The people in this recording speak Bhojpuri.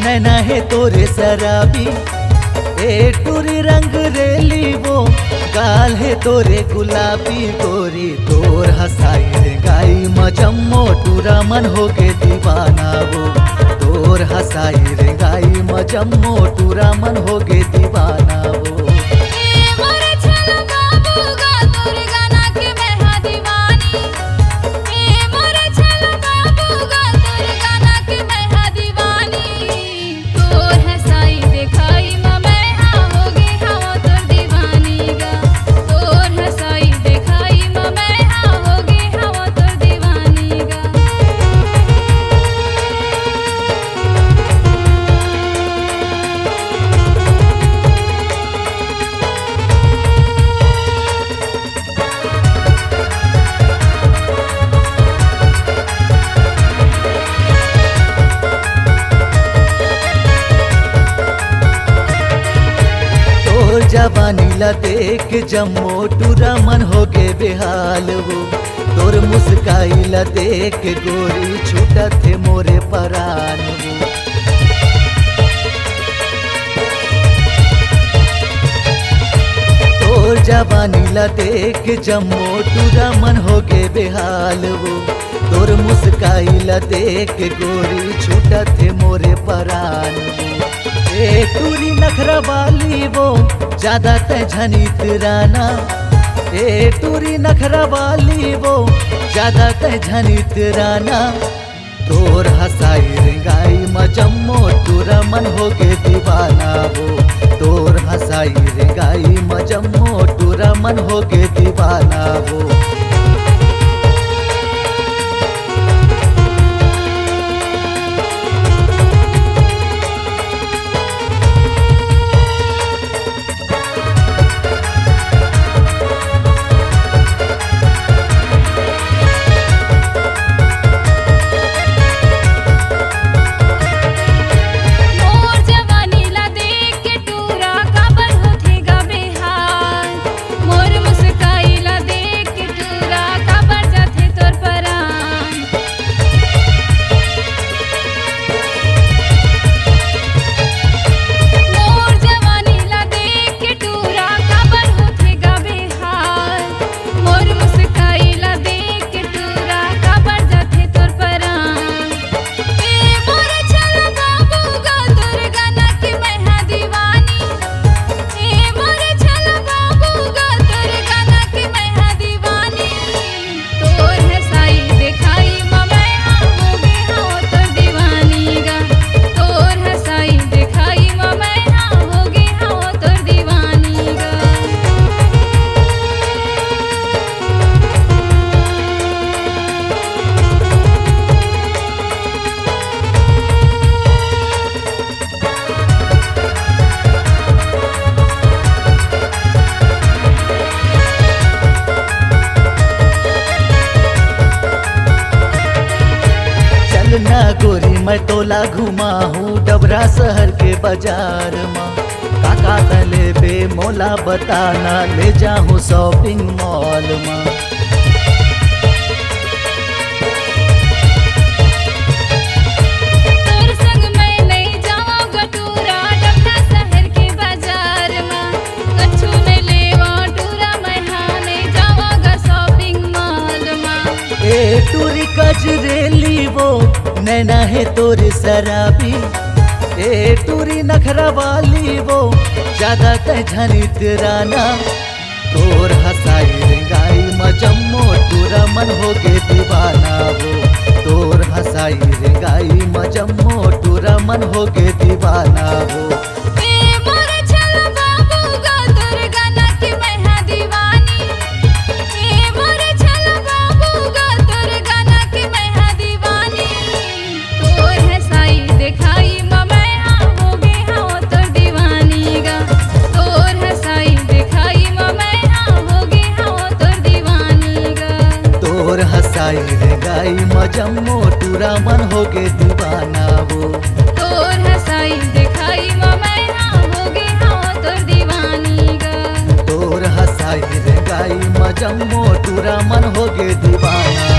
नैना है तोरे शराबी, ए टूरी रंग रेली वो गाल है तोरे गुलाबी। गोरी तोर हंसाई रे गाई मजम्मो टूरा मन हो के दीवाना वो। तोर हंसाई रे गाई मजम्मो टूरा मन हो के दीवाना वो। जवानी ला देख जम्मो टूरा मन हो गे बेहाल वो। तोर मुस्काई ला देख गोरी छूटा थे मोरे परान वो। तोर जवानी ला देख जम्मो टूरा मन हो गे बेहाल वो। तोर मुस्काई ला देख गोरी छूटा थे मोरे परान वो। ए टूरी नखरा वाली वो ज्यादा झनित राना। ए टूरी नखरा वाली वो ज्यादा झनित राना। तोर हंसाई रिंगाई मजम्मो टूरा मन हो के दीवाना वो। तोर हंसाई रिंगाई मजम्मो टूरा मन हो के दीवाना वो। ना गोरी मैं तोला घुमा हूँ डबरा शहर के बाजार में। काका तले बे मोला बताना ले जाऊँ शॉपिंग मॉल में। तोर संग मैं नहीं जाऊँगा टूरा डबरा शहर के बाजार में। कछु नहीं लेवा टूरा मैं हाँ नहीं जाऊँगा शॉपिंग मॉल में। ए टूरी कजरेली वो नैना है तोरे शराबी। ए टूरी नखरा वाली वो ज्यादा झनित राना। तोर हंसाई रिंगाई मजम्मो टूरा मन हो के दीवाना वो। तोर हंसाई रिंगाई मजम्मो टूरा मन हो के दीवाना वो। हंसाई रे गाई मजम्मो टूरा मन हो गे दीवाना वो। तोर हंसाई दिखाई मैं हो गे हाँ तोर दीवानी गा। तोर हंसाई रे गाई मजम्मो टूरा मन हो गे दीवाना।